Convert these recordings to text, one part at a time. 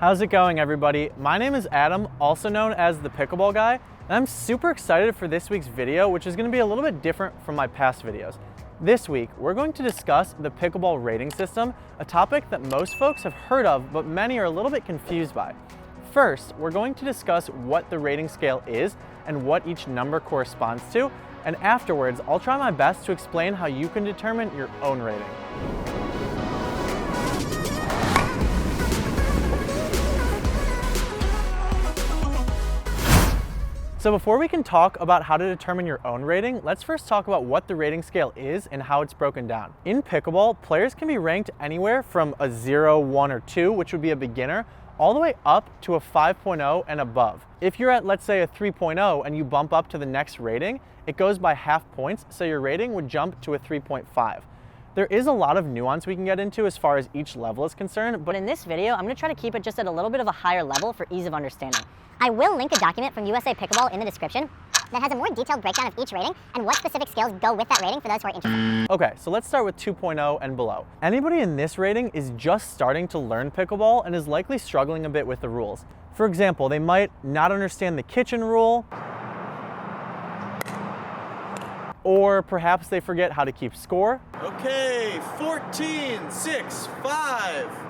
How's it going, everybody? My name is Adam, also known as the Pickleball Guy, and I'm super excited for this week's video, which is going to be a little bit different from my past videos. This week, we're going to discuss the pickleball rating system, a topic that most folks have heard of, but many are a little bit confused by. First, we're going to discuss what the rating scale is and what each number corresponds to, and afterwards, I'll try my best to explain how you can determine your own rating. So before we can talk about how to determine your own rating, let's first talk about what the rating scale is and how it's broken down. In pickleball, players can be ranked anywhere from a 0, 1, or 2, which would be a beginner, all the way up to a 5.0 and above. If you're at, let's say, a 3.0 and you bump up to the next rating, it goes by half points, so your rating would jump to a 3.5. There is a lot of nuance we can get into as far as each level is concerned, but in this video, I'm going to try to keep it just at a little bit of a higher level for ease of understanding. I will link a document from USA Pickleball in the description that has a more detailed breakdown of each rating and what specific scales go with that rating for those who are interested. Okay, so let's start with 2.0 and below. Anybody in this rating is just starting to learn pickleball and is likely struggling a bit with the rules. For example, they might not understand the kitchen rule, or perhaps they forget how to keep score. Okay, 14, 6, 5.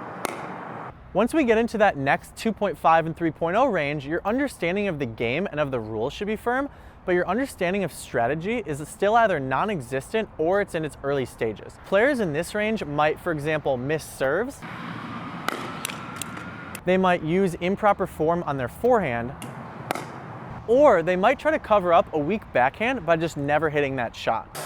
Once we get into that next 2.5 and 3.0 range, your understanding of the game and of the rules should be firm, but your understanding of strategy is still either non-existent or it's in its early stages. Players in this range might, for example, miss serves. They might use improper form on their forehand, or they might try to cover up a weak backhand by just never hitting that shot.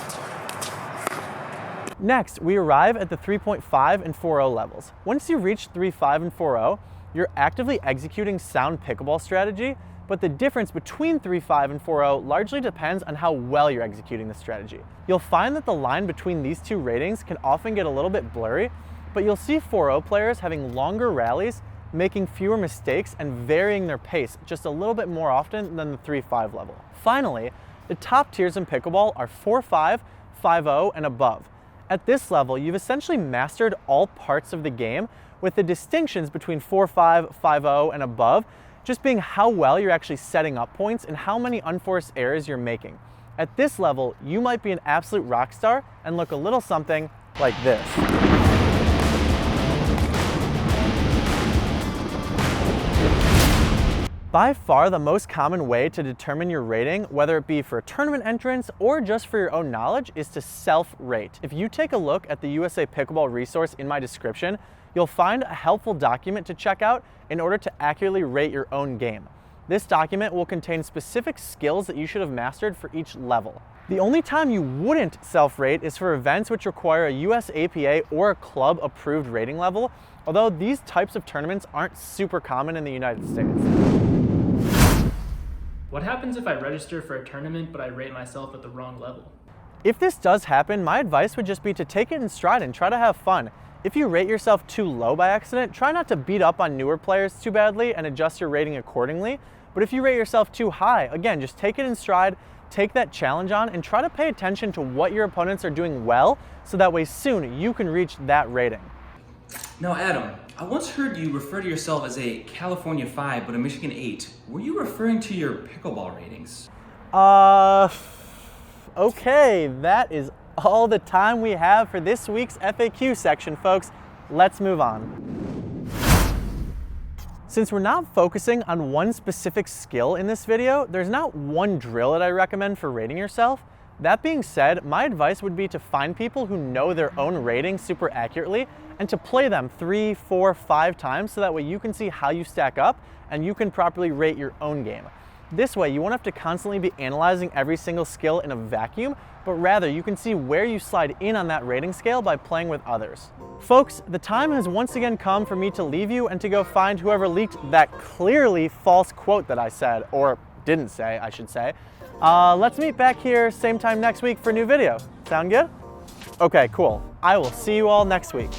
Next, we arrive at the 3.5 and 4.0 levels. Once you reach 3.5 and 4.0, you're actively executing sound pickleball strategy, but the difference between 3.5 and 4.0 largely depends on how well you're executing the strategy. You'll find that the line between these two ratings can often get a little bit blurry, but you'll see 4.0 players having longer rallies, making fewer mistakes, and varying their pace just a little bit more often than the 3.5 level. Finally, the top tiers in pickleball are 4.5, 5.0, and above. At this level, you've essentially mastered all parts of the game, with the distinctions between 4.5, 5.0, and above just being how well you're actually setting up points and how many unforced errors you're making. At this level, you might be an absolute rock star and look a little something like this. By far the most common way to determine your rating, whether it be for a tournament entrance or just for your own knowledge, is to self-rate. If you take a look at the USA Pickleball resource in my description, you'll find a helpful document to check out in order to accurately rate your own game. This document will contain specific skills that you should have mastered for each level. The only time you wouldn't self-rate is for events which require a US APA or a club approved rating level, although these types of tournaments aren't super common in the United States. What happens if I register for a tournament but I rate myself at the wrong level? If this does happen, my advice would just be to take it in stride and try to have fun. If you rate yourself too low by accident, try not to beat up on newer players too badly and adjust your rating accordingly. But if you rate yourself too high, again, just take it in stride, take that challenge on, and try to pay attention to what your opponents are doing well, so that way soon you can reach that rating. Now, Adam, I once heard you refer to yourself as a California 5 but a Michigan 8. Were you referring to your pickleball ratings? Okay, that is all the time we have for this week's FAQ section, folks. Let's move on. Since we're not focusing on one specific skill in this video, there's not one drill that I recommend for rating yourself. That being said, my advice would be to find people who know their own rating super accurately and to play them 3, 4, 5 times so that way you can see how you stack up and you can properly rate your own game. This way, you won't have to constantly be analyzing every single skill in a vacuum, but rather you can see where you slide in on that rating scale by playing with others. Folks, the time has once again come for me to leave you and to go find whoever leaked that clearly false quote that I said, or didn't say, I should say. Let's meet back here same time next week for a new video. Sound good? Okay, cool. I will see you all next week.